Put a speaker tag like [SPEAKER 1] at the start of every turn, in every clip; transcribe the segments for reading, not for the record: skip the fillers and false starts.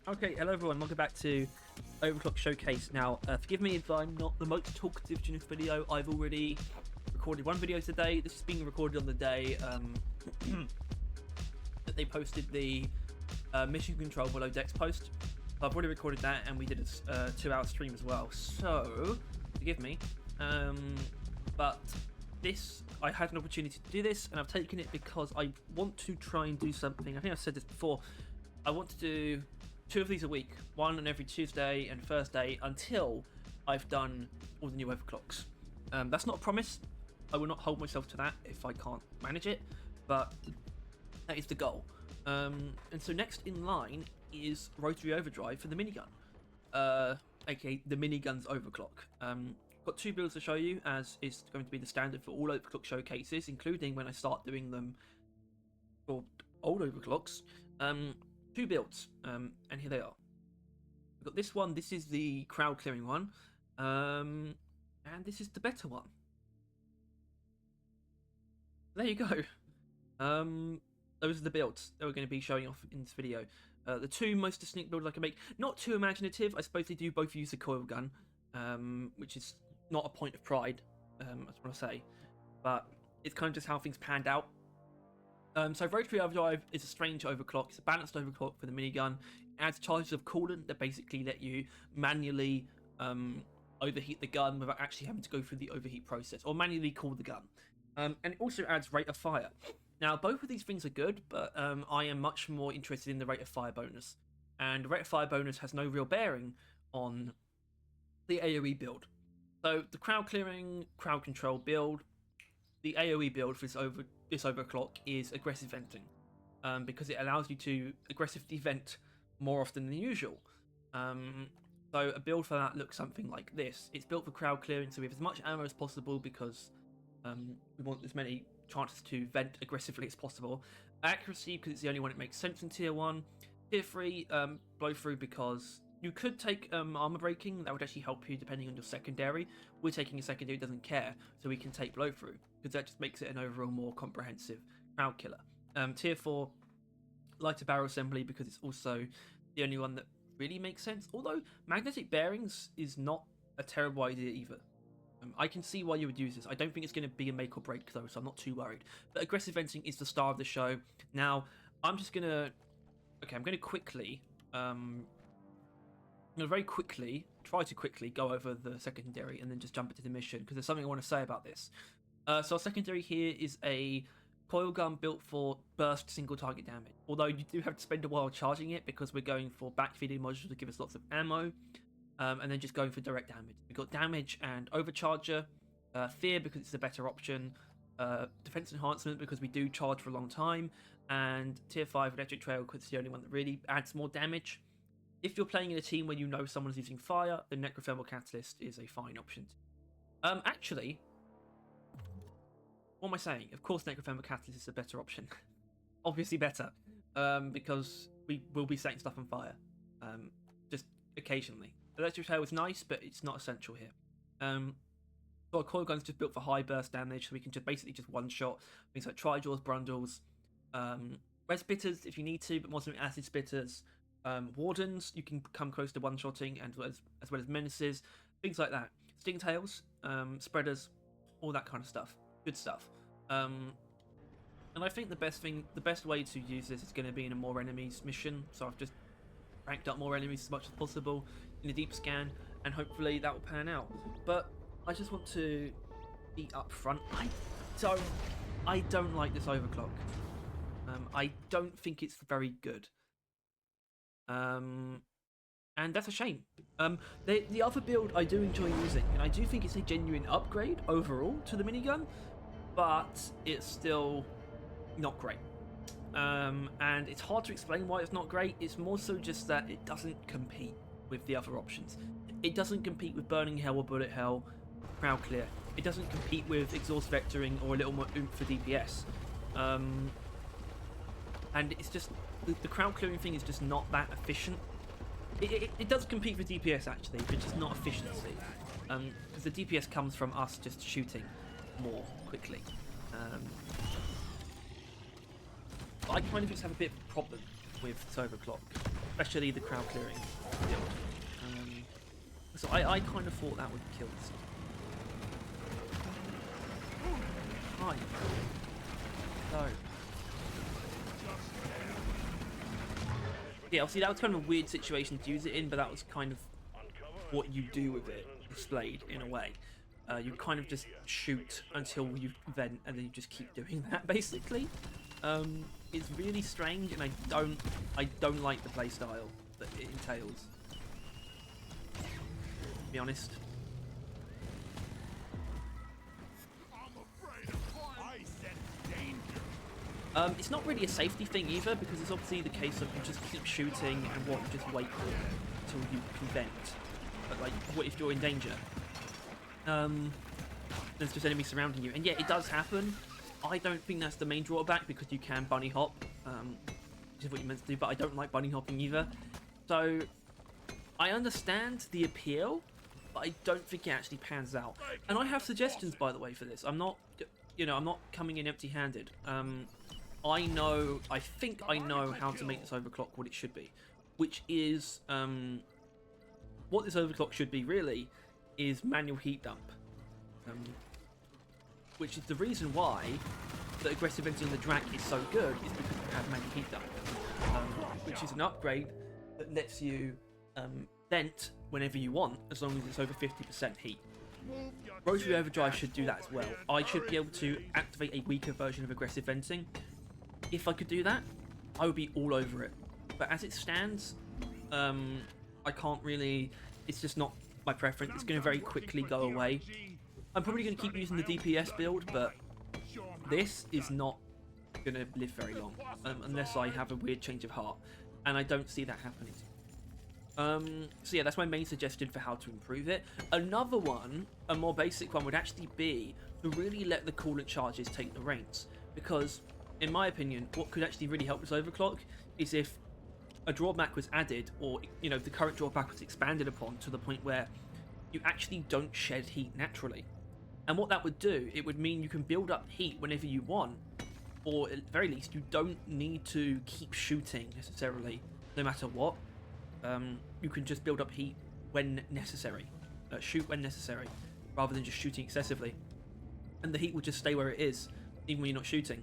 [SPEAKER 1] Okay, hello everyone, welcome back to Overclock Showcase. Now, forgive me if I'm not the most talkative in this video. I've already recorded one video today. This is being recorded on the day that they posted the mission control below decks post. I've already recorded that, and we did a 2-hour stream as well. So, forgive me. But this, I had an opportunity to do this, and I've taken it because I want to try and do something. I think I've said this before. I want to do 2 of these a week, one on every Tuesday and Thursday until I've done all the new overclocks. That's not a promise. I will not hold myself to that if I can't manage it, but that is the goal. And so next in line is Rotary Overdrive for the minigun, aka the minigun's overclock. Got 2 builds to show you, as is going to be the standard for all overclock showcases, including when I start doing them for old overclocks. 2 builds, and here they are. We've got this one. This is the crowd clearing one, and this is the better one. There you go. Those are the builds that we're going to be showing off in this video. The 2 most distinct builds I can make. Not too imaginative. I suppose they do both use the coil gun, which is not a point of pride, I just want to say, but it's kind of just how things panned out. So Rotary Overdrive is a strange overclock. It's a balanced overclock for the minigun. It adds charges of coolant that basically let you manually overheat the gun without actually having to go through the overheat process, or manually cool the gun. And it also adds rate of fire. Now, both of these things are good, but I am much more interested in the rate of fire bonus. And the rate of fire bonus has no real bearing on the AoE build. So the crowd clearing, crowd control build, the AoE build for this overclock is aggressive venting, because it allows you to aggressively vent more often than usual. So a build for that looks something like this. It's built for crowd clearing, so we have as much ammo as possible because we want as many chances to vent aggressively as possible. Accuracy, because it's the only one that makes sense in tier 1. Tier 3, blow through, because you could take armor breaking. That would actually help you depending on your secondary. We're taking a secondary that doesn't care, so we can take blow through, because that just makes it an overall more comprehensive crowd killer. Tier 4, lighter barrel assembly, because it's also the only one that really makes sense. Although magnetic bearings is not a terrible idea either. I can see why you would use this. I don't think it's going to be a make or break though, so I'm not too worried. But aggressive venting is the star of the show. Now, I'm just going to... Okay, I'm going to quickly... I'm going to very quickly, try to quickly go over the secondary and then just jump into the mission, because there's something I want to say about this. So our secondary here is a coil gun built for burst single target damage. Although you do have to spend a while charging it, because we're going for backfeeding modules to give us lots of ammo. And then just going for direct damage. We've got damage and overcharger, fear because it's a better option, defense enhancement because we do charge for a long time, and tier 5 electric trail because it's the only one that really adds more damage. If you're playing in a team where you know someone's using fire, then necrothermal catalyst is a fine option. Actually, what am I saying? Of course necrothermal catalyst is a better option. Obviously better, because we will be setting stuff on fire, just occasionally. Electric tail is nice, but it's not essential here. So our coil gun's just built for high burst damage, so we can just basically just one-shot things like tri-jaws, brundles, red spitters if you need to, but more so acid spitters, wardens you can come close to one-shotting, and as well as menaces, things like that. Sting tails, spreaders, all that kind of stuff. Good stuff. And I think the best way to use this is going to be in a more enemies mission. So I've just ranked up more enemies as much as possible in a deep scan, and hopefully that will pan out. But I just want to be upfront. I don't like this overclock. I don't think it's very good. And that's a shame. The other build I do enjoy using, and I do think it's a genuine upgrade overall to the minigun, but it's still not great. And it's hard to explain why it's not great. It's more so just that it doesn't compete with the other options. It doesn't compete with burning hell or bullet hell, crowd clear. It doesn't compete with exhaust vectoring or a little more oomph for DPS. And it's just the crowd clearing thing is just not that efficient. It does compete for DPS actually, but just not efficiency. Because the DPS comes from us just shooting more quickly. I kind of just have a bit of a problem with Overclock. especially the crowd clearing build. So I kind of thought that would kill this. Hi. No. Yeah, obviously that was kind of a weird situation to use it in, but that was kind of what you do with it displayed in a way. You kind of just shoot until you vent, and then you just keep doing that basically. It's really strange, and I don't like the playstyle that it entails. To be honest. It's not really a safety thing either, because it's obviously the case of you just keep shooting and what you just wait until you can vent. But like, what if you're in danger? There's just enemies surrounding you, and yeah, it does happen. I don't think that's the main drawback, because you can bunny hop, which is what you're meant to do, but I don't like bunny hopping either. So I understand the appeal, but I don't think it actually pans out. And I have suggestions, by the way, for this. I'm not, I'm not coming in empty-handed. I think I know how to make this overclock what it should be, which is, what this overclock should be really is manual heat dump, which is the reason why the aggressive venting on the Drac is so good, is because you have manual heat dump, which is an upgrade that lets you vent whenever you want, as long as it's over 50% heat. Rotary Overdrive should do that as well. I should be able to activate a weaker version of aggressive venting. If I could do that, I would be all over it. But as it stands, I can't really... It's just not my preference. It's going to very quickly go away. I'm probably going to keep using the DPS build, but this is not going to live very long, unless I have a weird change of heart. And I don't see that happening. So yeah, that's my main suggestion for how to improve it. Another one, a more basic one, would actually be to really let the coolant charges take the reins. Because, in my opinion, what could actually really help this overclock is if a drawback was added, or the current drawback was expanded upon to the point where you actually don't shed heat naturally. And what that would do, it would mean you can build up heat whenever you want, or at the very least, you don't need to keep shooting necessarily, no matter what. You can just build up heat when necessary, shoot when necessary, rather than just shooting excessively. And the heat will just stay where it is, even when you're not shooting.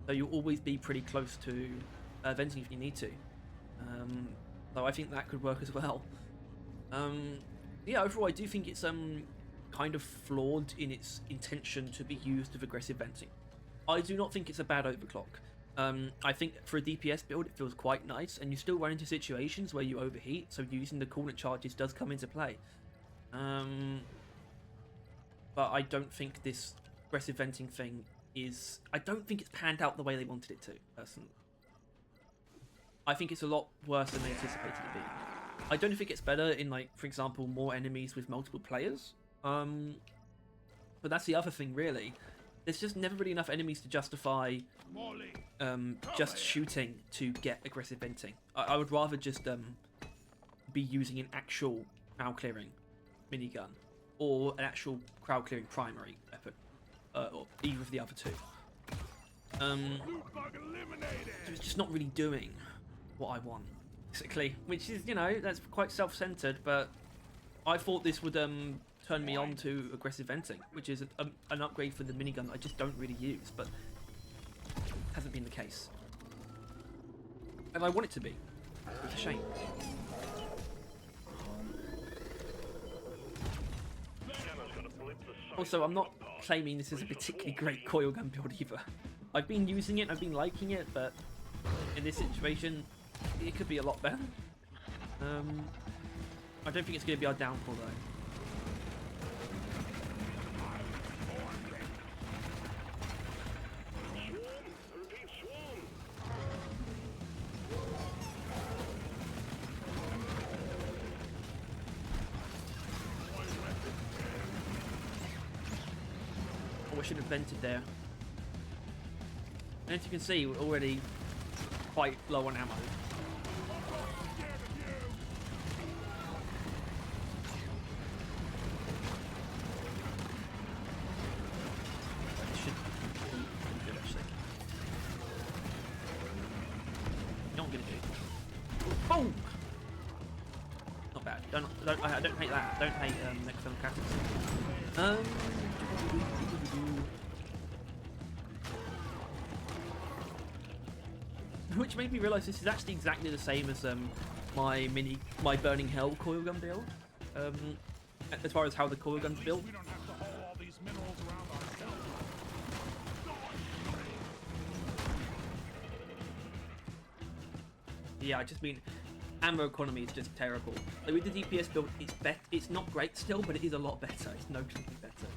[SPEAKER 1] So you'll always be pretty close to venting if you need to. So I think that could work as well. Yeah, overall I do think it's kind of flawed in its intention to be used with aggressive venting. I do not think it's a bad overclock. I think for a DPS build it feels quite nice, and you still run into situations where you overheat, so using the coolant charges does come into play. But I don't think this aggressive venting thing is... I don't think it's panned out the way they wanted it to, personally. I think it's a lot worse than they anticipated it to be. I don't think it's better in, like, for example, more enemies with multiple players. But that's the other thing, really. There's just never really enough enemies to justify just shooting to get aggressive venting. I would rather just be using an actual crowd clearing minigun, or an actual crowd clearing primary weapon, or either of the other two. So it's just not really doing what I want, basically, which is, that's quite self-centered, but I thought this would turn me on to aggressive venting, which is an upgrade for the minigun that I just don't really use, but hasn't been the case. And I want it to be. It's a shame. Also, I'm not claiming this is a particularly great coil gun build either. I've been using it, I've been liking it, but in this situation, it could be a lot better. I don't think it's going to be our downfall though. I should have vented there. And as you can see, we're already quite low on ammo. It should be good, actually. You know what I'm gonna do? Boom! I don't hate that. I don't hate next film classics. Which made me realise this is actually exactly the same as my Burning Hell coil gun build. As far as how the coil gun's built. Yeah, I just mean ammo economy is just terrible. Like with the DPS build, it's not great still, but it is a lot better. It's notably better.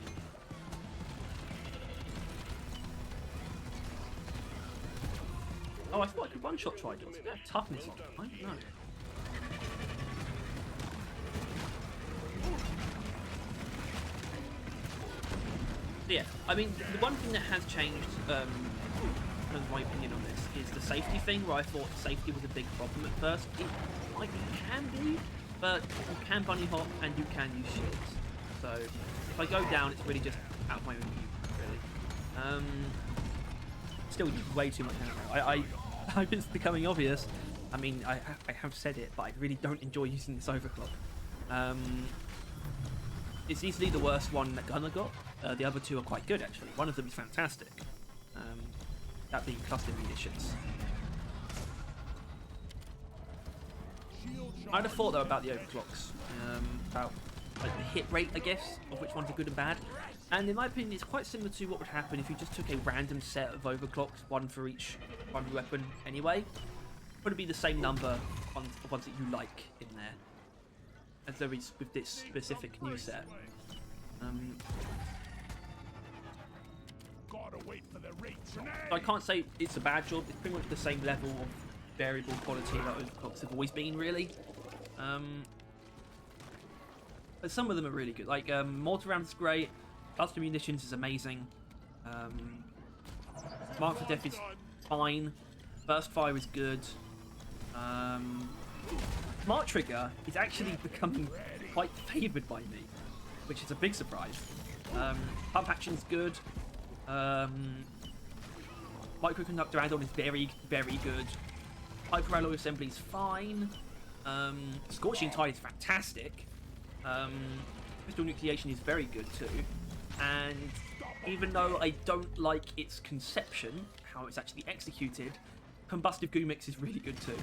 [SPEAKER 1] Oh, I thought I could one-shot Tridots. They have toughness on them. I don't know. Yeah, I mean, the one thing that has changed, in my opinion on this, is the safety thing, where I thought safety was a big problem at first. It can be, but you can bunny hop and you can use shields. So if I go down, it's really just out of my own view, really. Still use way too much ammo. I hope it's becoming obvious. I mean, I have said it, but I really don't enjoy using this overclock. It's easily the worst one that Gunner got. The other two are quite good, actually. One of them is fantastic. That being cluster munitions. I'd have thought though about the overclocks, about like the hit rate, I guess, of which ones are good and bad. And in my opinion, it's quite similar to what would happen if you just took a random set of overclocks, one for each primary weapon anyway. Would be the same number of ones that you like in there, as there is with this specific new set. So I can't say it's a bad job. It's pretty much the same level of variable quality that overclocks have always been, really. But some of them are really good. Like mortar rounds is great. Cluster munitions is amazing. Mark for Death is fine. Burst fire is good. Smart trigger is actually becoming quite favoured by me, which is a big surprise. Pump action is good. Microconductor add-on is very, very good. Hyper alloy assembly is fine. Scorching Tide is fantastic. Crystal nucleation is very good too. And even though I don't like its conception, how it's actually executed, Combustive Goo Mix is really good too.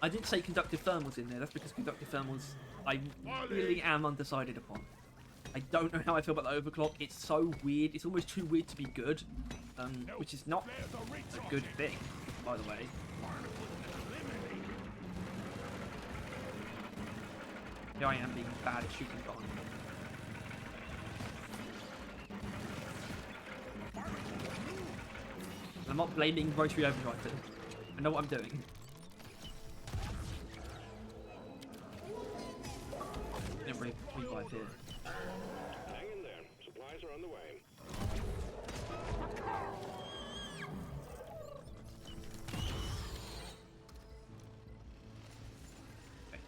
[SPEAKER 1] I didn't say Conductive Thermals in there. That's because Conductive Thermals I really am undecided upon. I don't know how I feel about the overclock. It's so weird. It's almost too weird to be good, which is not a good thing, by the way. Here I am being bad at shooting bombs. I'm not blaming Rotary Overdrive. I know what I'm doing. Revive here.
[SPEAKER 2] Hang in there. Supplies are on the way.
[SPEAKER 1] Okay.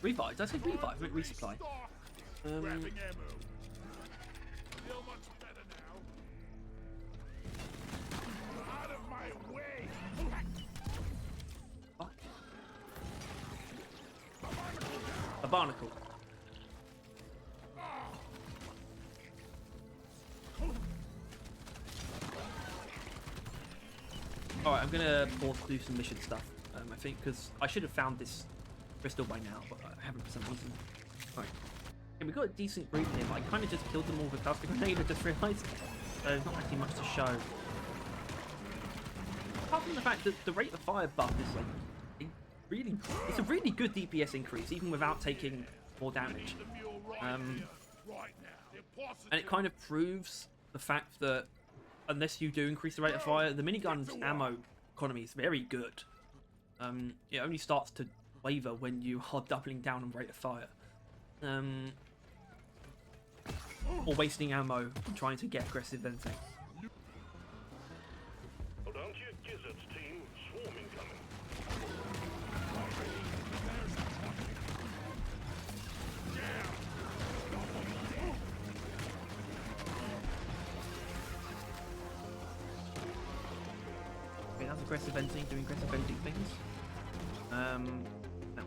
[SPEAKER 1] Revive? Did I say revive? I meant resupply. Fuck. A barnacle. Alright, I'm gonna pause to do some mission stuff, I think, because I should have found this crystal by now, but I haven't for some reason. Alright. Okay, we got a decent group here, but I kind of just killed them all with a cluster grenade, I just realised. So there's not actually much to show. Apart from the fact that the rate of fire buff is like it's a really good DPS increase, even without taking more damage. And it kind of proves the fact that unless you do increase the rate of fire, the minigun's ammo economy is very good. It only starts to waver when you are doubling down on rate of fire. Or wasting ammo trying to get aggressive venting.
[SPEAKER 2] Hold on to your gizzards, team. Swarm incoming. Okay, that's aggressive venting, doing aggressive venting things. Now,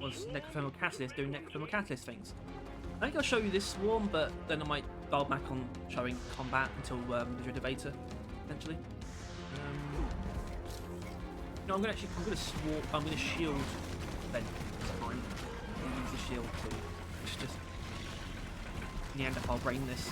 [SPEAKER 1] that was Necrothermal Catalyst doing Necrothermal Catalyst things. I think I'll show you this swarm, but then I might dial back on showing combat until the Renovator, potentially. No, I'm gonna shield then this time. I'm gonna use the shield to just Neanderthal brain this.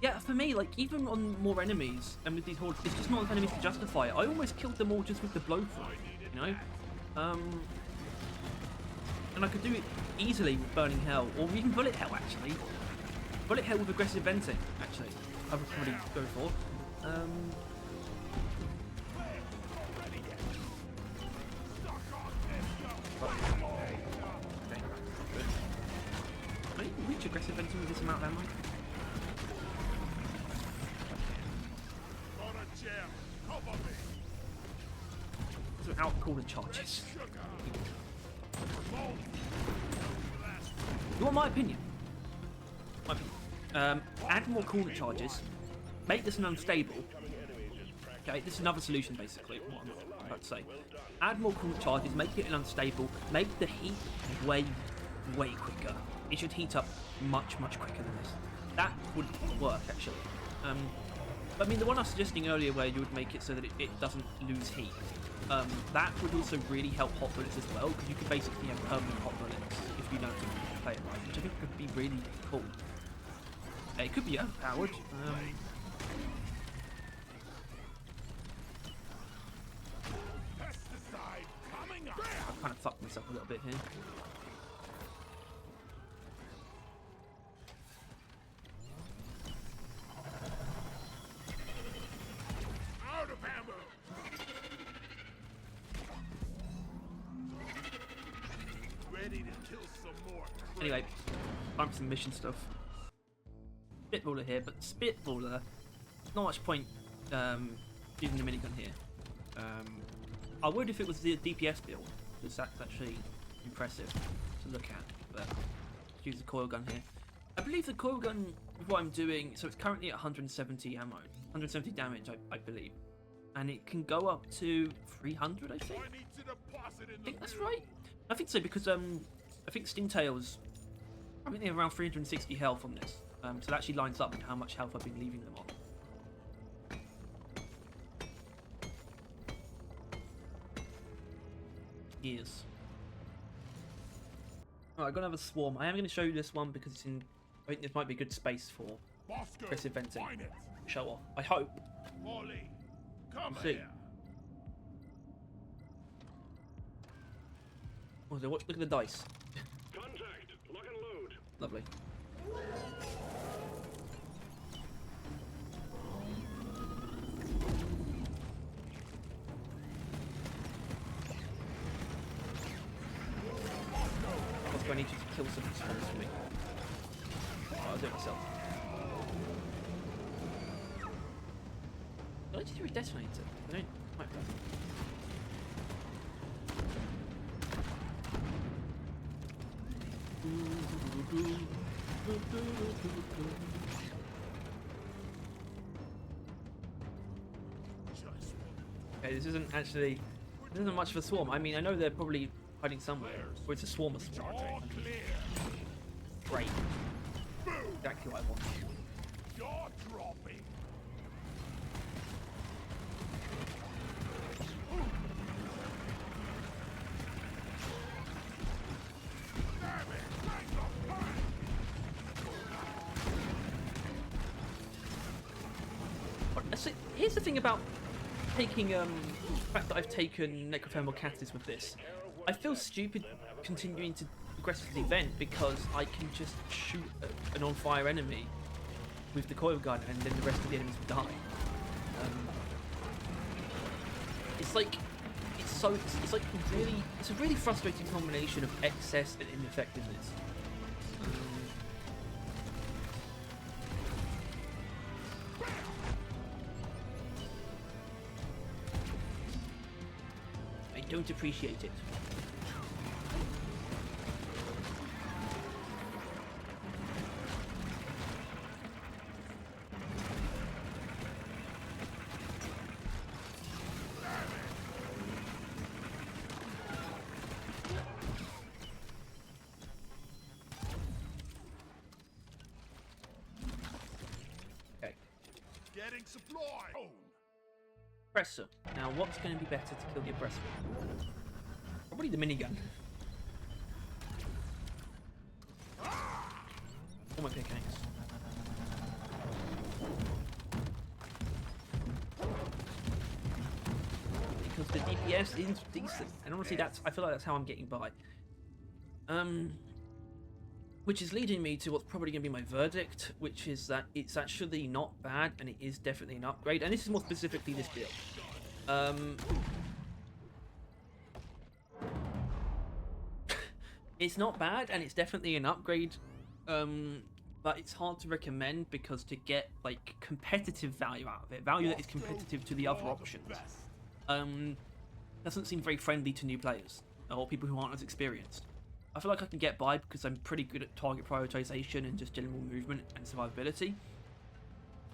[SPEAKER 1] Yeah, for me, like, even on more enemies and with these hordes, it's just not enough enemies to justify it. I almost killed them all just with the blow through, you know? And I could do it easily with Burning Hell, or even Bullet Hell, actually. Bullet Hell with aggressive venting, actually, I would probably go for. Okay, good. Can I even reach aggressive venting with this amount of ammo? Without cooler charges. You want my opinion? Add more cooler charges. Make this an unstable. Okay, this is another solution basically. What I'm about to say. Add more cooler charges. Make it an unstable. Make the heat way quicker. It should heat up much quicker than this. That would work actually. I mean, the one I was suggesting earlier where you would make it so that it doesn't lose heat. That would also really help hot bullets as well, because you could basically have permanent hot bullets if you know to play it right, which I think could be really cool. It could be overpowered. I've kind of fucked myself a little bit here. Anyway, time for some mission stuff. Spitballer here, but Spitballer, not much point using the minigun here. I would if it was the DPS build, because that's actually impressive to look at, but let's use the coil gun here. I believe the coil gun, with what I'm doing, so it's currently at 170 ammo, 170 damage, I believe. And it can go up to 300, I think. I think that's right. I think so, because I think Stingtails, I think they have around 360 health on this. So that actually lines up with how much health I've been leaving them on. Yes. Alright, I'm gonna have a swarm. I am going to show you this one because it's in. I think this might be a good space for aggressive venting. Show off. I hope.
[SPEAKER 3] Come
[SPEAKER 1] see.
[SPEAKER 3] here.
[SPEAKER 1] Oh, so look at the dice.
[SPEAKER 2] Contact. Lock and load.
[SPEAKER 1] Lovely. I need you to kill some spawns for me. Oh, I'll do it myself. Did I just hear a detonator? I don't quite know. Okay, this isn't much of a swarm. I mean, I know they're probably hiding somewhere, or it's a swarm of swarms. Great. Exactly what I want.
[SPEAKER 3] Jaw dropping.
[SPEAKER 1] Here's the thing about taking the fact that I've taken Necrothermal Catalyst with this. I feel stupid continuing to aggressively vent because I can just shoot an on-fire enemy with the coil gun and then the rest of the enemies will die. It's a really frustrating combination of excess and ineffectiveness. I don't appreciate it.
[SPEAKER 3] Getting supply. Oh.
[SPEAKER 1] Oppressor. Now, what's going to be better to kill the Oppressor? Probably the minigun. Or my pickaxe. Because the DPS is decent, and honestly, I feel like that's how I'm getting by. Which is leading me to what's probably going to be my verdict, which is that it's actually not bad, and it is definitely an upgrade. And this is more specifically this build. It's not bad, and it's definitely an upgrade. But it's hard to recommend because to get like competitive value out of it, value that is competitive to the other options, doesn't seem very friendly to new players or people who aren't as experienced. I feel like I can get by because I'm pretty good at target prioritization and just general movement and survivability.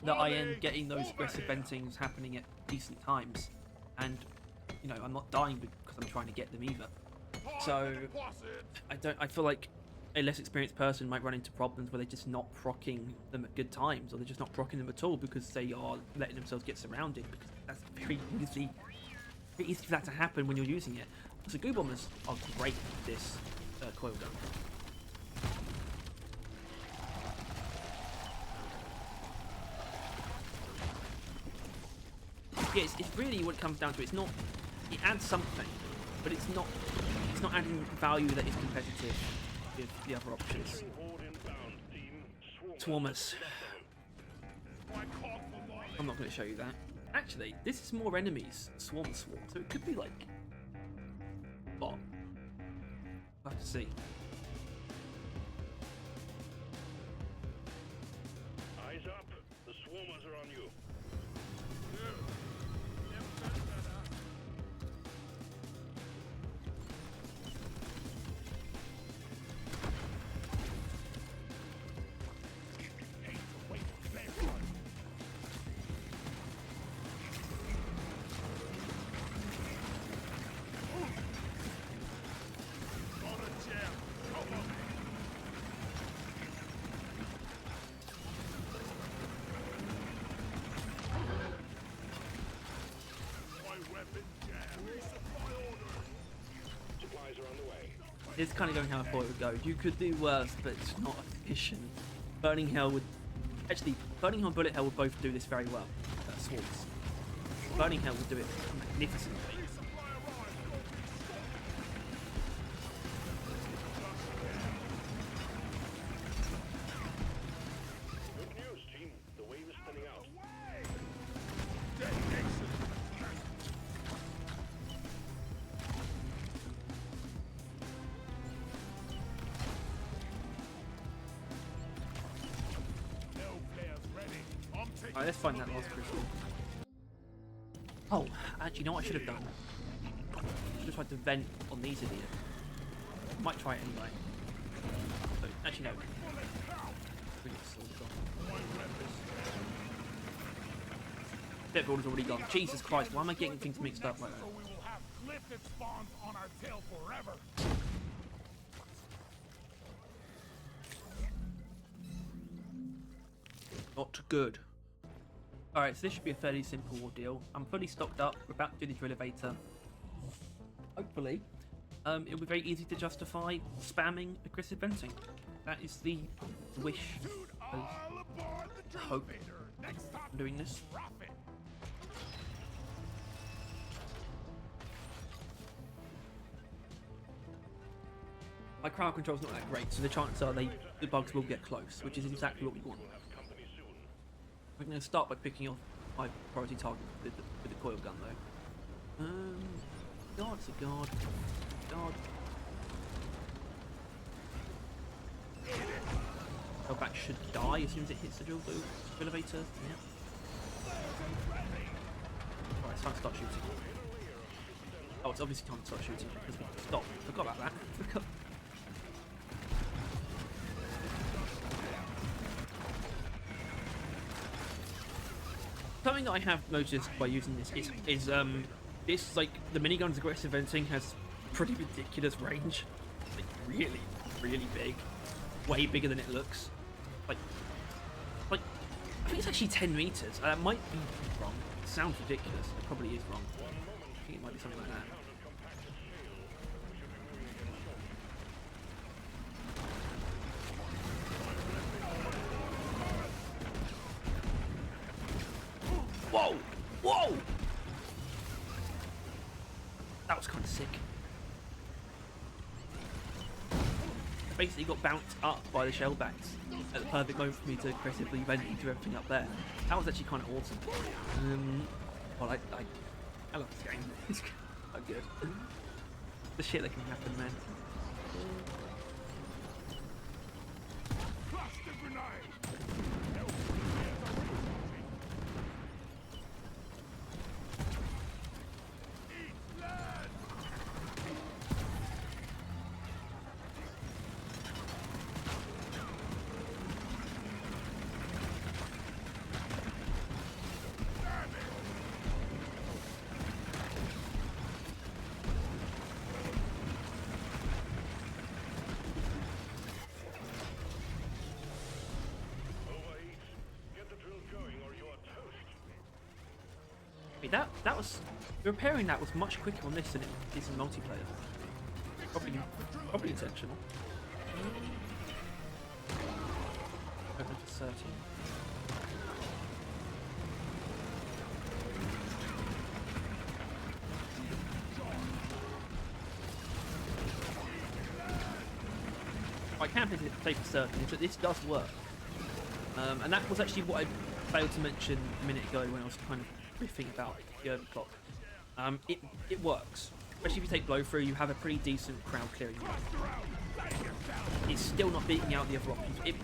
[SPEAKER 1] That I am getting those aggressive ventings happening at decent times, and you know I'm not dying because I'm trying to get them either. So I feel like a less experienced person might run into problems where they're just not proccing them at good times, or they're just not proccing them at all because they are letting themselves get surrounded, because that's very easy for that to happen when you're using it. So goo bombers are great with this coil gun. Yeah, it's really what it comes down to. It's not, it adds something, but it's not adding value that is competitive with the other options. Swarmers. I'm not going to show you that. Actually, this is more enemies, swarm, so it could be like bot. We'll have to see.
[SPEAKER 2] Eyes up. The swarmers are on you.
[SPEAKER 1] It's kind of going how I thought it would go. You could do worse, but it's not efficient. Burning Hell would... Actually, Burning Hell and Bullet Hell would both do this very well. Swarms. Burning Hell would do it magnificently.
[SPEAKER 2] Good news, team. The wave is thinning out.
[SPEAKER 1] Alright, let's find that last crystal. Oh, actually, you know what I should have done? I should have tried to vent on these idiots. Might try it anyway. So, actually, no. Dead Border's already gone. Jesus Christ, why am I getting things mixed up like that?
[SPEAKER 3] We will have lifted spawns on our tail forever.
[SPEAKER 1] Not good. Alright, so this should be a fairly simple ordeal. I'm fully stocked up. We're about to do the drill elevator. Hopefully, it'll be very easy to justify spamming aggressive venting. That is the wish. The hope I'm doing this. My crowd control's not that great, so the chances are the bugs will get close, which is exactly what we want. We're going to start by picking off my priority target with the coil gun, though. Guard's a guard. Guard. Hellback should die as soon as it hits the drill elevator. Yeah. Alright, it's time to start shooting. Oh, it's obviously time to start shooting because we stopped. Forgot about that. Something that I have noticed by using this is this, like, the minigun's aggressive venting has pretty ridiculous range. Like, really, really big. Way bigger than it looks. Like I think it's actually 10 meters. That might be wrong. It sounds ridiculous. It probably is wrong. I think it might be something like that. Whoa! Whoa! That was kind of sick. I basically got bounced up by the shell banks at the perfect moment for me to aggressively vent into everything up there. That was actually kind of awesome. Well, I love this game. It's quite good. The shit that can happen, man.
[SPEAKER 3] Cluster grenade!
[SPEAKER 1] That was repairing that was much quicker on this than it is in multiplayer. Probably intentional. Open for 13. I can say for certain is that this does work, and that was actually what I failed to mention a minute ago when I was kind of riffing about the overclock. It works, especially if you take blow through. You have a pretty decent crowd clearing unit. It's still not beating out the other options. It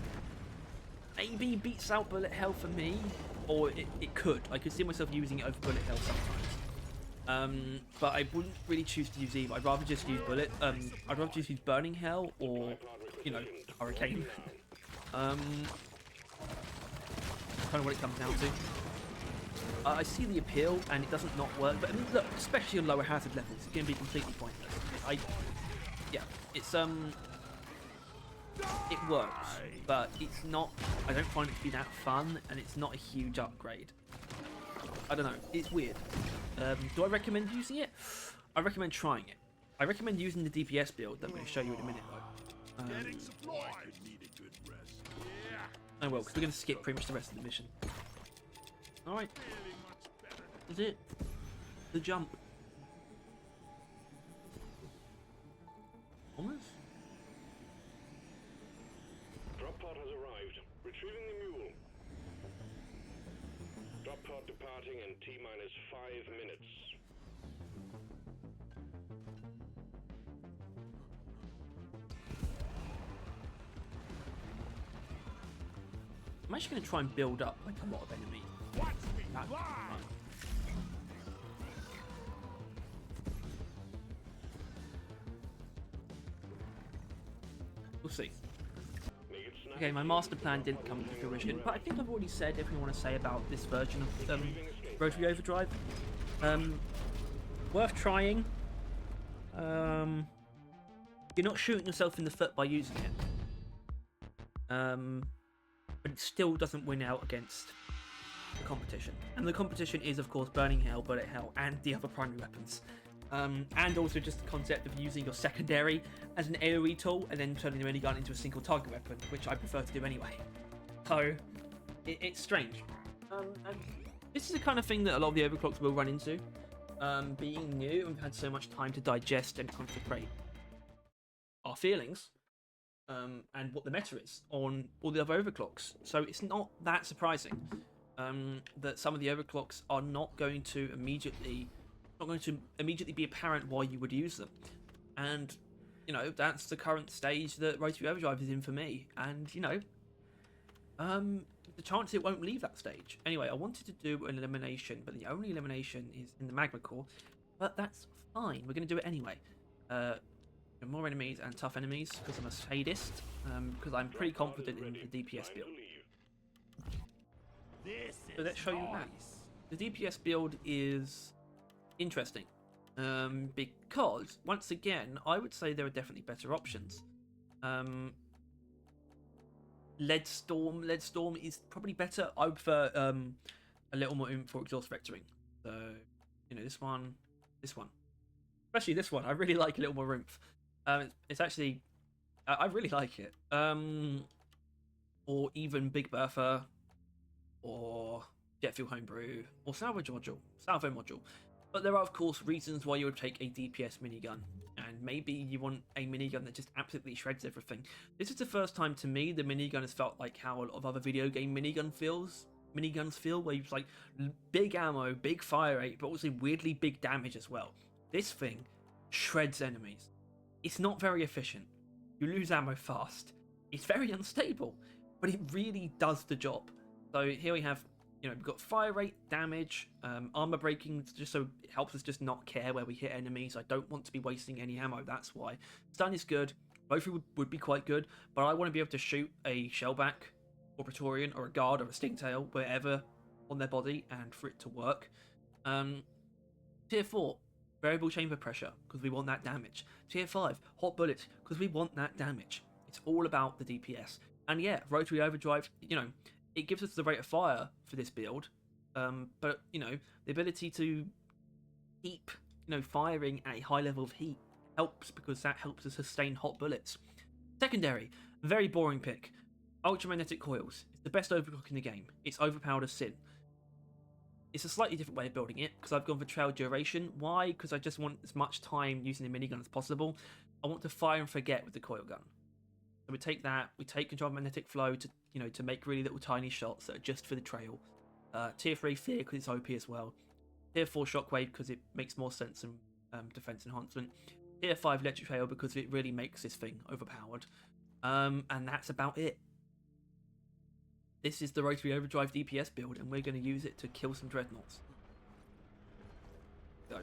[SPEAKER 1] maybe beats out bullet hell for me, or it could. I could see myself using it over bullet hell sometimes. But I wouldn't really choose to use either. I'd rather just use bullet. I'd rather just use burning hell or, you know, hurricane. Kind of what it comes down to. I see the appeal, and it doesn't not work. But I mean, look, especially on lower hazard levels, it's going to be completely pointless. Yeah, it's it works, but it's not. I don't find it to be that fun, and it's not a huge upgrade. I don't know. It's weird. Do I recommend using it? I recommend trying it. I recommend using the DPS build that I'm going to show you in a minute, though. Oh well, because we're going to skip pretty much the rest of the mission. Alright. That's it. The jump. Almost?
[SPEAKER 2] Drop pod has arrived. Retrieving the mule. Drop pod departing in T-minus 5 minutes.
[SPEAKER 1] I'm actually going to try and build up like a lot of enemies.
[SPEAKER 3] Watch me
[SPEAKER 1] That's
[SPEAKER 3] fly!
[SPEAKER 1] fun. We'll see. Okay, my master plan didn't come to fruition, but I think I've already said everything I want to say about this version of Rotary Overdrive. Worth trying. You're not shooting yourself in the foot by using it. But it still doesn't win out against the competition. And the competition is, of course, Burning Hell, Bullet Hell, and the other primary weapons. And also just the concept of using your secondary as an AoE tool and then turning the minigun into a single target weapon, which I prefer to do anyway. So, it's strange. And this is the kind of thing that a lot of the overclocks will run into. Being new, we've had so much time to digest and concentrate our feelings and what the meta is on all the other overclocks. So it's not that surprising that some of the overclocks are not going to immediately be apparent why you would use them. And you know, that's the current stage that Rotary Overdrive is in for me. And you know, the chance it won't leave that stage. Anyway, I wanted to do an elimination, but the only elimination is in the magma core. But that's fine. We're going to do it anyway. More enemies and tough enemies because I'm a sadist. Because I'm pretty confident in the DPS build. So let's show you that. The DPS build is interesting. Because once again, I would say there are definitely better options. Lead Storm. Lead Storm is probably better. I would prefer a little more oomph for exhaust vectoring. So, you know, this one, especially this one. I really like a little more oomph. It's actually, I really like it. Or even Big Bertha, or Jet Fuel Homebrew, or Salvo module. But there are, of course, reasons why you would take a DPS minigun, and maybe you want a minigun that just absolutely shreds everything. This is the first time to me the minigun has felt like how a lot of other video game miniguns feel, where you've like big ammo, big fire rate, but also weirdly big damage as well. This thing shreds enemies. It's not very efficient. You lose ammo fast. It's very unstable, but it really does the job. So here we have, you know, we've got fire rate, damage, armor breaking, just so it helps us just not care where we hit enemies. I don't want to be wasting any ammo, that's why. Stun is good, both would be quite good, but I want to be able to shoot a Shellback, or Praetorian, or a Guard, or a Stingtail, wherever on their body, and for it to work. Tier 4, variable chamber pressure, because we want that damage. Tier 5, hot bullets, because we want that damage. It's all about the DPS. And yeah, Rotary Overdrive, you know, it gives us the rate of fire for this build, but, you know, the ability to keep, you know, firing at a high level of heat helps, because that helps us sustain hot bullets. Secondary, very boring pick. Ultramagnetic coils. It's the best overclock in the game. It's overpowered as sin. It's a slightly different way of building it, because I've gone for trail duration. Why? Because I just want as much time using the minigun as possible. I want to fire and forget with the coil gun. So we take that, we take control of magnetic flow to, you know, to make really little tiny shots that are just for the trail. Tier 3 fear because it's OP as well. Tier 4 shockwave because it makes more sense than defense enhancement. Tier 5 electric trail because it really makes this thing overpowered. And that's about it. This is the Rotary Overdrive DPS build, and we're going to use it to kill some dreadnoughts. Go.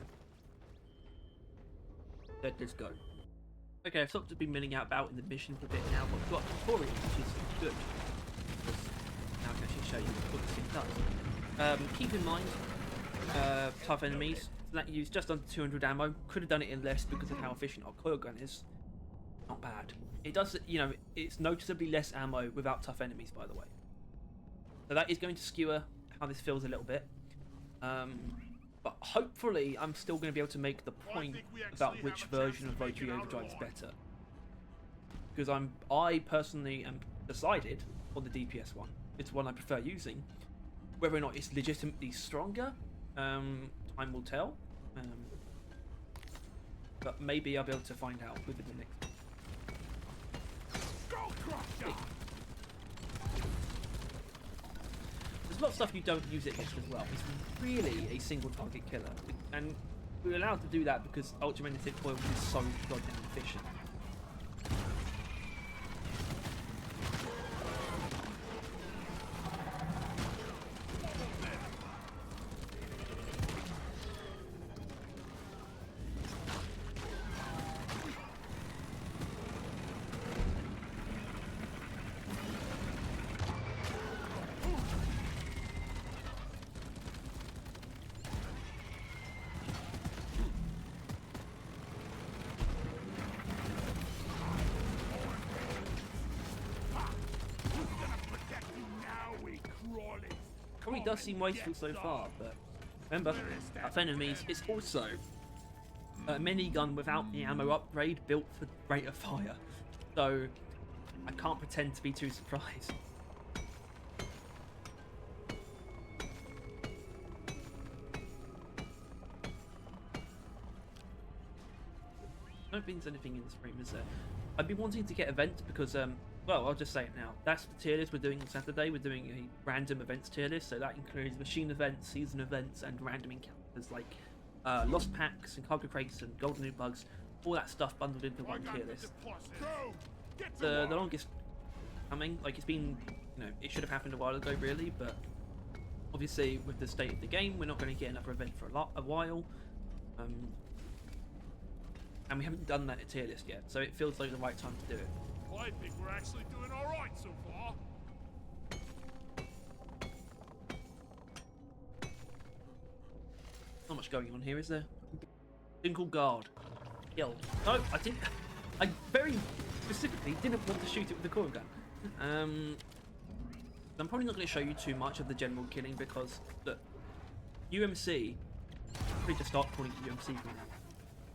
[SPEAKER 1] Let's go. Okay, I've sort of been milling out about in the mission for a bit now, but I've got a tutorial, which is good. Now I can actually show you what this thing does. Keep in mind, tough enemies, that use just under 200 ammo. Could have done it in less because of how efficient our coil gun is. Not bad. It does, you know, it's noticeably less ammo without tough enemies, by the way. So that is going to skewer how this feels a little bit. But hopefully I'm still going to be able to make the point about which version of Rotary Overdrive is better. Because I personally am decided on the DPS one. It's the one I prefer using. Whether or not it's legitimately stronger, time will tell. But maybe I'll be able to find out within the next. There's a lot of stuff you don't use it against as well. It's really a single target killer, and we're allowed to do that because ultramagnetic coil is so goddamn efficient. Probably does seem wasteful so far, but remember, tough enemies is also a minigun without the ammo upgrade built for rate of fire, so I can't pretend to be too surprised. I don't think there's anything in this frame, is there? I've been wanting to get events because, well, I'll just say it now. That's the tier list we're doing on Saturday. We're doing a random events tier list, so that includes machine events, season events, and random encounters like lost packs and cargo crates and golden loot bugs. All that stuff bundled into one tier list. The longest coming, like it's been, you know, it should have happened a while ago, really, but obviously with the state of the game, we're not going to get another event for a while. And we haven't done that at tier list yet, so it feels like the right time to do it.
[SPEAKER 3] I think we're actually doing all right so far.
[SPEAKER 1] Not much going on here, is there? Single guard. Kill. No, I didn't. I very specifically didn't want to shoot it with the coil gun. I'm probably not going to show you too much of the general killing because look, UMC. Probably just start calling it UMC from now.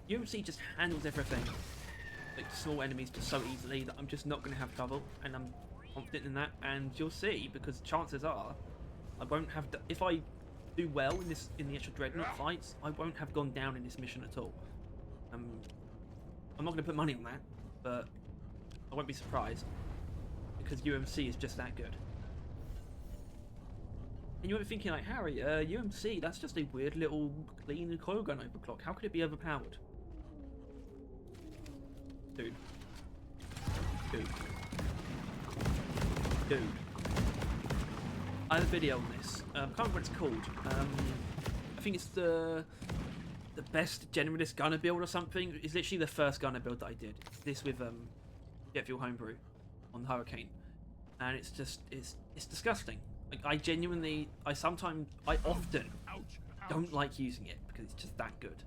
[SPEAKER 1] UMC just handles everything, like small enemies, just so easily that I'm just not going to have trouble, and I'm confident in that. And you'll see, because chances are, I won't have. If I do well in the actual Dreadnought fights, I won't have gone down in this mission at all. I'm not going to put money on that, but I won't be surprised because UMC is just that good. And you might be thinking like, Harry, UMC, that's just a weird little clean coil gun overclock. How could it be overpowered? Dude. I have a video on this. I can't remember what it's called. I think it's the best generalist gunner build or something. It's literally the first gunner build that I did. This with Jet Fuel Homebrew on the Hurricane. And it's just, it's disgusting. Like, I often don't like using it because it's just that good.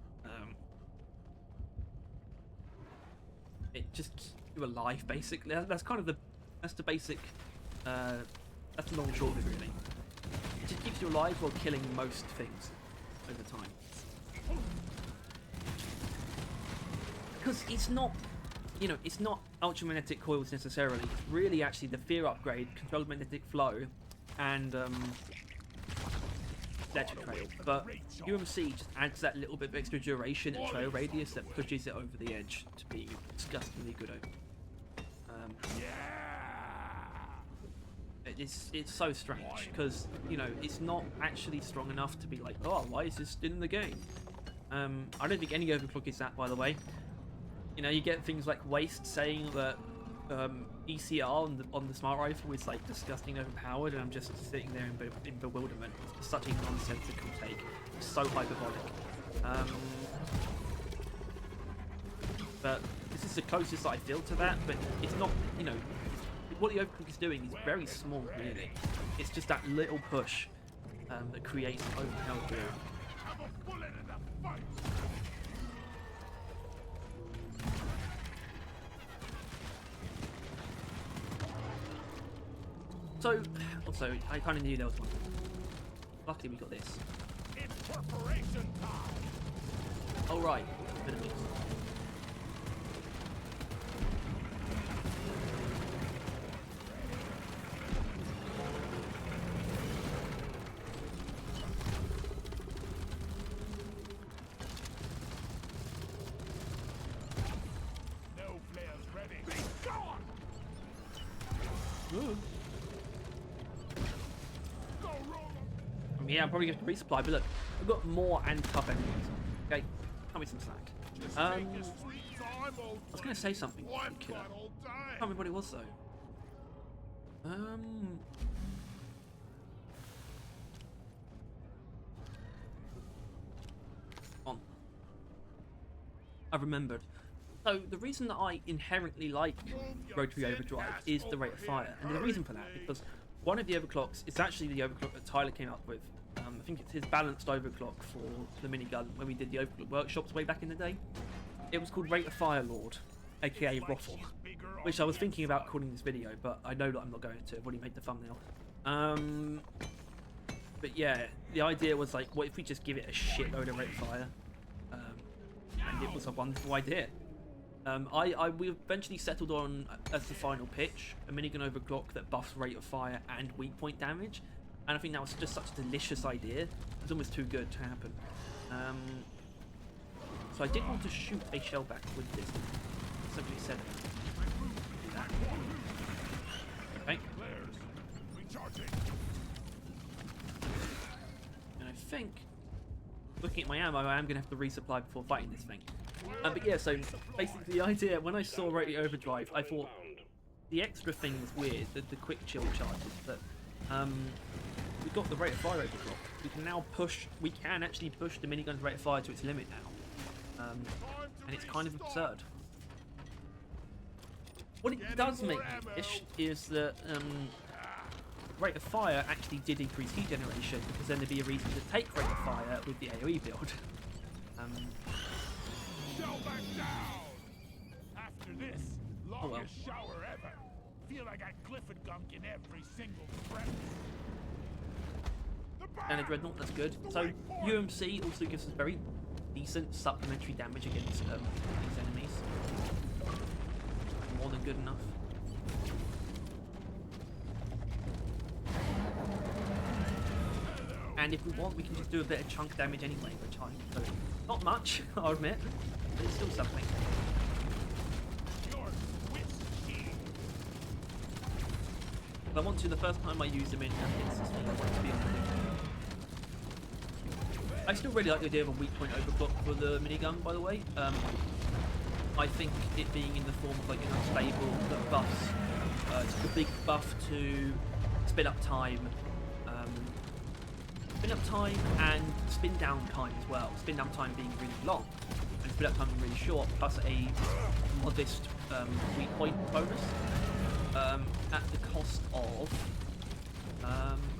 [SPEAKER 1] It just keeps you alive, basically. That's kind of that's the basic, that's the long and short of it, really. It just keeps you alive while killing most things over time. Because it's not, it's not ultramagnetic coils necessarily. It's really actually the fear upgrade, controlled magnetic flow, and electric trail. But UMC just adds that little bit of extra duration and trail radius that pushes it over the edge to be disgustingly good over. It's so strange because it's not actually strong enough to be like, oh, why is this still in the game? I don't think any overclock is that, by the way. You get things like Waste saying that ECR on the smart rifle is like disgusting overpowered, and I'm just sitting there in bewilderment. It's such a nonsensical take. It's so hyperbolic. But this is the closest that I feel to that, but it's not, what the overclock is doing is very small, really. It's just that little push that creates an overpowered build. So, also, I kind of knew there was one. Luckily, we got this.
[SPEAKER 3] It's preparation time.
[SPEAKER 1] Oh, right. Enemies.
[SPEAKER 3] No players ready. Be gone.
[SPEAKER 1] Ooh. Yeah, I'm probably going to resupply, but look, I've got more and tough enemies. Okay, cut me some slack. I was going to say something. I can't remember what it was though. I've remembered. So the reason that I inherently like Rotary Overdrive is the rate of fire, and the reason for that because one of the overclocks is actually the overclock that Tyler came up with. I think it's his balanced overclock for the minigun when we did the overclock workshops way back in the day. It was called Rate of Fire Lord, aka Roffle, which I was thinking about calling this video, but I know that I'm not going to. I've already made the thumbnail. But yeah, the idea was like, what if we just give it a shitload of rate of fire? And it was a wonderful idea. We eventually settled on, as the final pitch, a minigun overclock that buffs rate of fire and weak point damage. And I think that was just such a delicious idea. It was almost too good to happen. So I did want to shoot a shell back with this. Simply said it. Okay. And I think, looking at my ammo, I am going to have to resupply before fighting this thing. But yeah, so basically the idea, when I saw Rotary Overdrive, I thought the extra thing was weird, the quick chill charges, but we've got the rate of fire overclock. We can now actually push the minigun's rate of fire to its limit now. And it's kind of absurd. What it does make me wish is that rate of fire actually did increase heat generation, because then there'd be a reason to take rate of fire with the AoE build.
[SPEAKER 3] Shell back down. After this, longest shower ever. feel I got Clifford gunk in every single crevice.
[SPEAKER 1] And a Dreadnought, that's good. So UMC also gives us very decent supplementary damage against these enemies. More than good enough. And if we want, we can just do a bit of chunk damage anyway, which so not much, I'll admit, but it's still something. If I want to, the first time I use them in instance, I want to be on the minigun. I still really like the idea of a weak point overclock for the minigun, by the way. I think it being in the form of like an unstable that buffs, it's a big buff to spin up time and spin down time as well. Spin down time being really long and spin up time being really short, plus a modest weak point bonus at the cost of.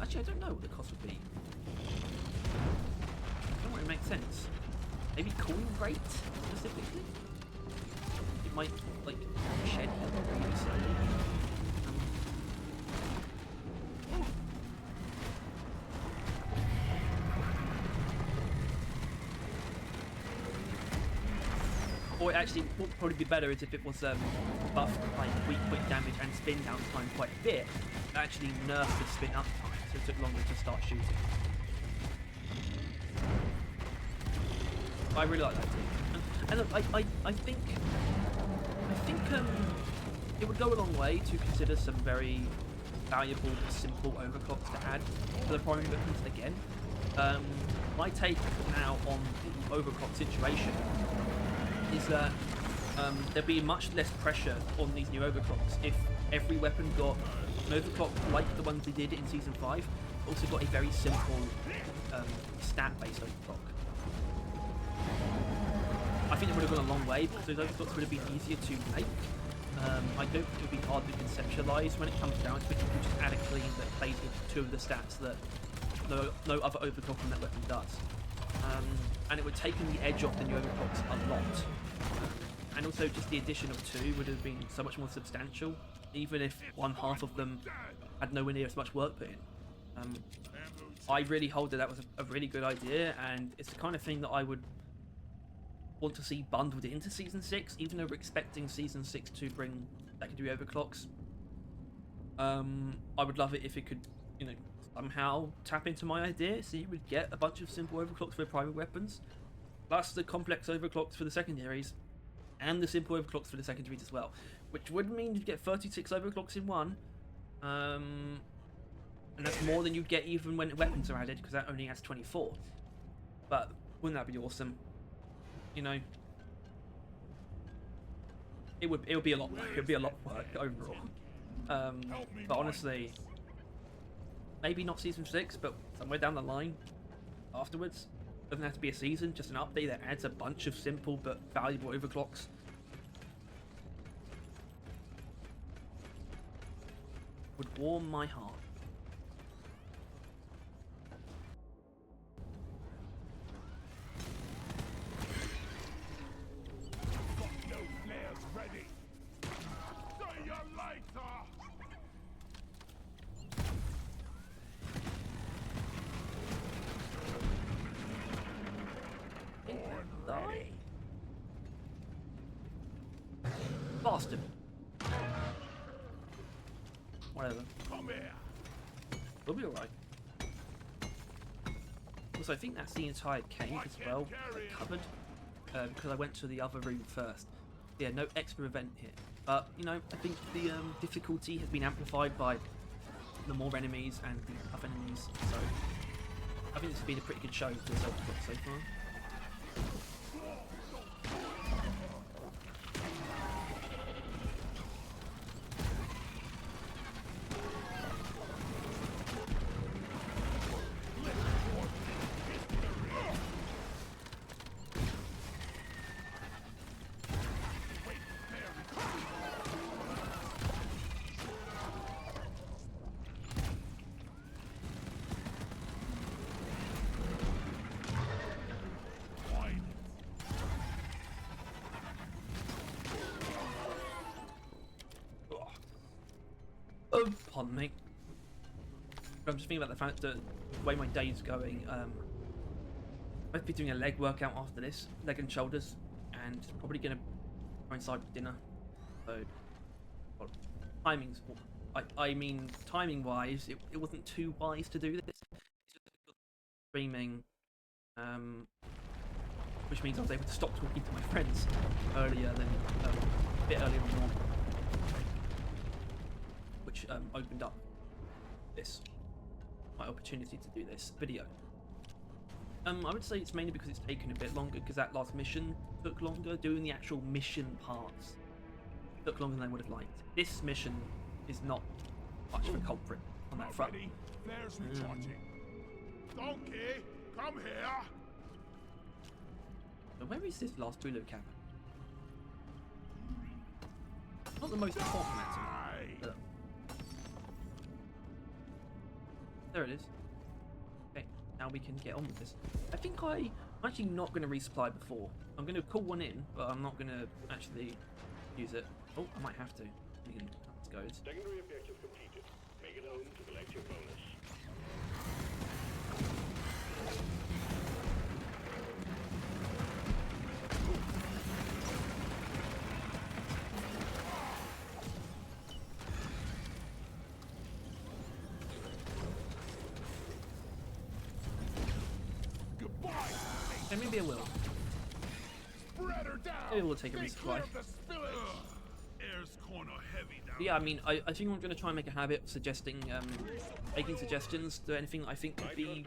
[SPEAKER 1] Actually, I don't know what the cost would be. I don't know, it makes sense. Maybe cooling rate specifically. It might like shed really slowly. Or actually, what would probably be better is if it was buffed like weak point damage and spin down time quite a bit. Actually nerfed the spin up time, so it took longer to start shooting. I really like that too. And look, I think it would go a long way to consider some very valuable, simple overclocks to add to the primary weapons again. My take now on the overclock situation is that there'd be much less pressure on these new overclocks if every weapon got an overclock like the ones they did in Season 5, also got a very simple stat-based overclock. I think it would have gone a long way because those overclocks would have been easier to make. I don't think it would be hard to conceptualize when it comes down to it. You can just add a clean that plays with two of the stats that no other overclock on that weapon does. And it would take the edge off the new overclocks a lot. And also just the addition of two would have been so much more substantial, even if one half of them had nowhere near as much work put in. I really hold that was a really good idea, and it's the kind of thing that I would want to see bundled into Season 6, even though we're expecting Season 6 to bring secondary overclocks. I would love it if it could, somehow tap into my idea, so you would get a bunch of simple overclocks for primary weapons, plus the complex overclocks for the secondaries, and the simple overclocks for the secondaries as well, which would mean you'd get 36 overclocks in one, and that's more than you'd get even when weapons are added, because that only adds 24. But wouldn't that be awesome? It would be a lot. It would be a lot of work overall. But honestly, maybe not Season 6, but somewhere down the line, afterwards. Doesn't have to be a season, just an update that adds a bunch of simple but valuable overclocks. Would warm my heart.
[SPEAKER 3] No flares ready. See you later.
[SPEAKER 1] Die. Bastard. Whatever.
[SPEAKER 3] Come here.
[SPEAKER 1] We'll be alright. Also, I think that's the entire cave as well, covered, because I went to the other room first. Yeah, no extra event here. But, I think the difficulty has been amplified by the more enemies and the tough enemies, so I think this has been a pretty good show for Overclock so far. Pardon me. I'm just thinking about the fact that the way my day's going, I'm going to be doing a leg workout after this, leg and shoulders, and probably going to coincide with dinner. So, well, timings. I mean, timing-wise, it wasn't too wise to do this. It's just streaming, which means I was able to stop talking to my friends earlier than a bit earlier than normal, which opened up my opportunity to do this video. I would say it's mainly because it's taken a bit longer, because that last mission took longer. Doing the actual mission parts took longer than I would have liked. This mission is not much of a culprit on that front.
[SPEAKER 3] Flares recharging. Donkey, come here.
[SPEAKER 1] So where is this last Bulu cabin? Not the most important matter. But there it is. Okay, now we can get on with this. I think I'm actually not going to resupply before. I'm going to call one in, but I'm not going to actually use it. Oh, I might have to. Let's go.
[SPEAKER 2] Secondary objective completed. Make it home to collect your bonus.
[SPEAKER 3] Goodbye.
[SPEAKER 1] Okay, maybe I will.
[SPEAKER 3] Spread her down.
[SPEAKER 1] Maybe we'll take a
[SPEAKER 3] Stay
[SPEAKER 1] resupply.
[SPEAKER 3] clear of the spillage. Air's corner heavy down.
[SPEAKER 1] But yeah, I mean, I think I'm going to try and make a habit of suggesting, making suggestions to anything that I think could be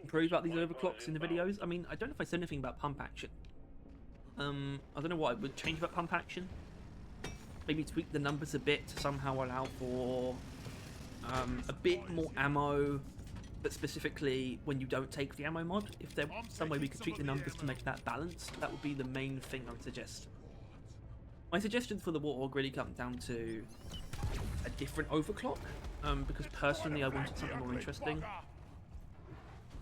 [SPEAKER 1] improved about these overclocks in the videos. I mean, I don't know if I said anything about pump action. I don't know what I would change about pump action. Maybe tweak the numbers a bit to somehow allow for a bit more ammo, but specifically when you don't take the ammo mod. If there's some way we could tweak the numbers to make that balanced, that would be the main thing I would suggest. My suggestions for the Warthog really come down to a different overclock, because personally I wanted something more interesting,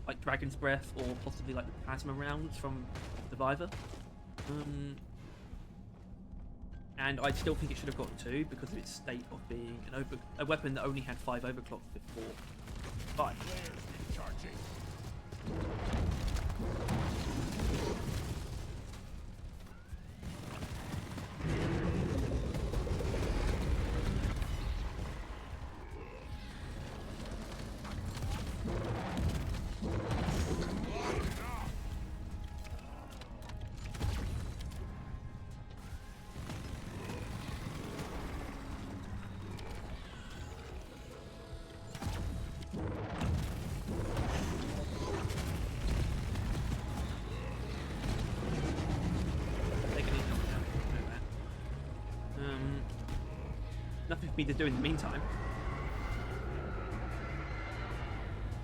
[SPEAKER 1] like Dragon's Breath or possibly like the plasma rounds from Survivor. And I still think it should have gotten 2 because of its state of being a weapon that only had 5 overclocks before 5.
[SPEAKER 3] Flares recharging.
[SPEAKER 1] Nothing for me to do in the meantime.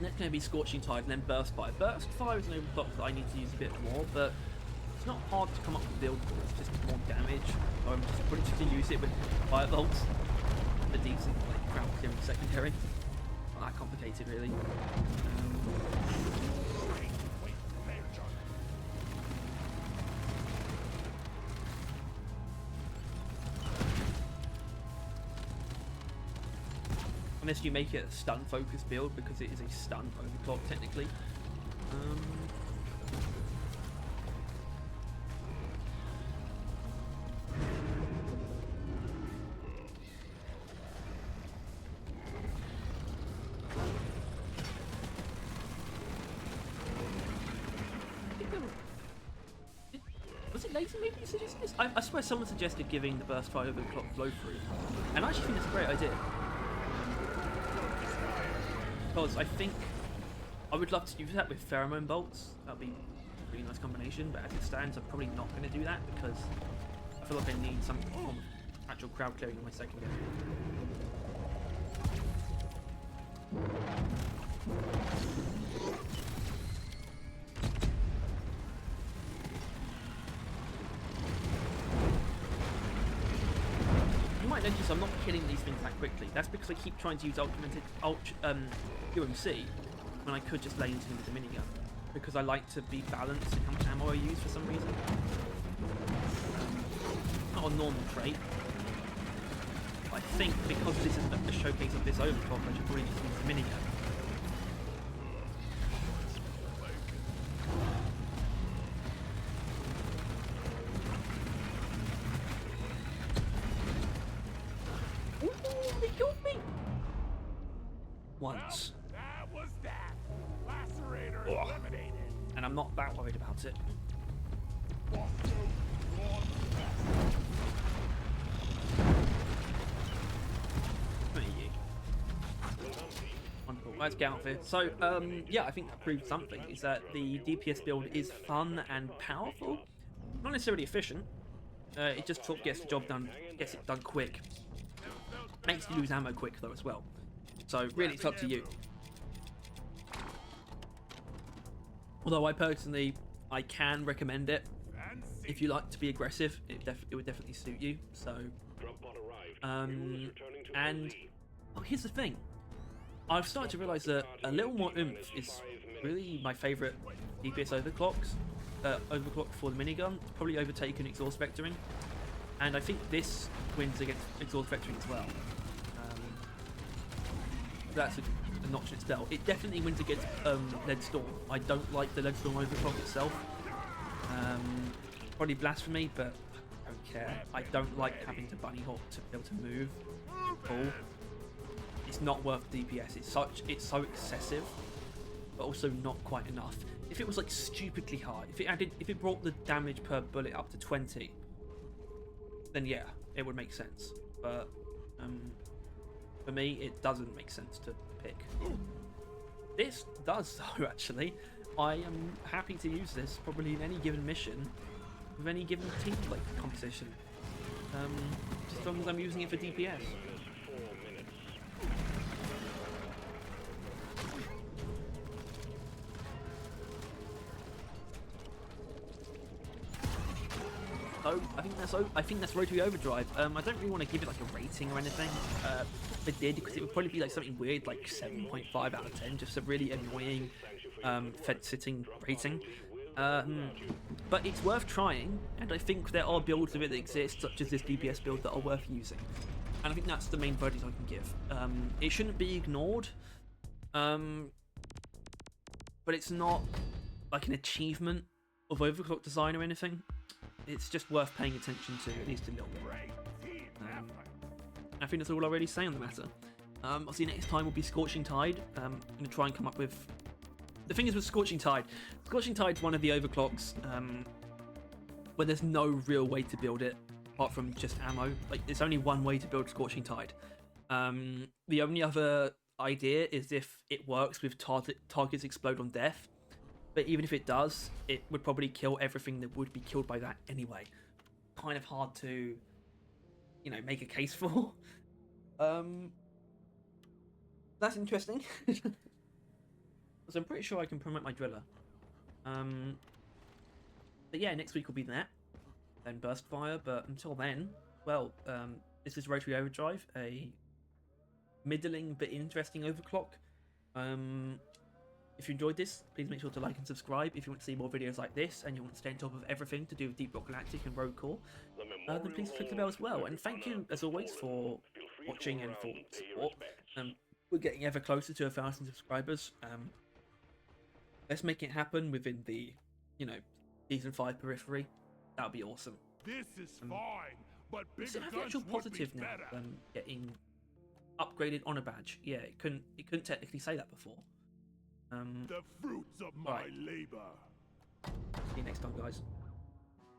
[SPEAKER 1] Next going to be Scorching Tide and then Burst Fire. Burst Fire is an overclock that I need to use a bit more, but it's not hard to come up with build for. It's just more damage. I'm just putting to use it with Fire Bolts. A decent like crowd clearing secondary. Not that complicated really.
[SPEAKER 3] Wait, flare charge.
[SPEAKER 1] Unless you make it a stun focused build, because it is a stun overclock technically. Was it Lazy maybe who suggested this? I swear someone suggested giving the burst fire overclock flow through, and I actually think it's a great idea. Because I think I would love to use that with pheromone bolts. That would be a really nice combination, but as it stands I'm probably not going to do that because I feel like I need some form of actual crowd clearing in my second game. You might notice I'm not killing these things that quickly. That's because I keep trying to use UMC when I could just lay into them with the minigun. Because I like to be balanced in how much ammo I use for some reason. Not a normal trait. I think because this is a showcase of this Overclock, I should probably just use the minigun. Ooh, they killed me! Once.
[SPEAKER 3] That was that. Lacerator
[SPEAKER 1] Ugh.
[SPEAKER 3] eliminated.
[SPEAKER 1] And I'm not that worried about it. Wonderful. Let's get out of here. So, yeah, I think that proves something. Is that the DPS build is fun and powerful, not necessarily efficient. It just sort of gets the job done, gets it done quick. Makes you lose ammo quick though as well. So really, it's up to you. Although I personally, I can recommend it if you like to be aggressive. It would definitely suit you. So, and oh, here's the thing. I've started to realise that a little more oomph is really my favourite DPS overclocks. Overclock for the minigun. It's probably overtaken exhaust vectoring, and I think this wins against exhaust vectoring as well. That's a notch in its belt. It definitely wins against Lead Storm. I don't like the Lead Storm overclock itself. Probably blasphemy, but I don't care. I don't like having to bunny hop to be able to move. Cool. It's not worth DPS. It's so excessive, but also not quite enough. If it was like stupidly high, if it brought the damage per bullet up to 20, then yeah, it would make sense. But for me, it doesn't make sense to pick. This does though, actually. I am happy to use this probably in any given mission, with any given team like competition. Just as long as I'm using it for DPS. So I think that's Rotary Overdrive. I don't really want to give it like a rating or anything. If I did, because it would probably be like something weird, like 7.5 out of 10, just a really annoying fed-sitting rating. But it's worth trying, and I think there are builds of it that exist, such as this DPS build, that are worth using. And I think that's the main verdict I can give. It shouldn't be ignored, but it's not like an achievement of overclock design or anything. It's just worth paying attention to, at least a little bit. I think that's all I'll really say on the matter. I'll see you next time will be Scorching Tide. I'm going to try and come up with... The thing is with Scorching Tide's one of the overclocks where there's no real way to build it, apart from just ammo. Like, there's only one way to build Scorching Tide. The only other idea is if it works with targets explode on death. But even if it does, it would probably kill everything that would be killed by that anyway. Kind of hard to, you know, make a case for. That's interesting. So I'm pretty sure I can promote my driller. But yeah, next week will be that. Then Burst Fire. But until then, well, this is Rotary Overdrive, a middling but interesting overclock. If you enjoyed this, please make sure to like and subscribe. If you want to see more videos like this and you want to stay on top of everything to do with Deep Rock Galactic and Road Core, then please click the bell as well. And thank you, as always, for watching and for support. We're getting ever closer to 1,000 subscribers. Let's make it happen within the, you know, Season 5 periphery. That would be awesome.
[SPEAKER 3] This is fine, but bigger
[SPEAKER 1] So have the
[SPEAKER 3] guns
[SPEAKER 1] actual
[SPEAKER 3] would be
[SPEAKER 1] positive now,
[SPEAKER 3] better.
[SPEAKER 1] getting upgraded honor badge. Yeah, it couldn't technically say that before.
[SPEAKER 3] The fruits of my
[SPEAKER 1] Right.
[SPEAKER 3] labor.
[SPEAKER 1] See you next time, guys.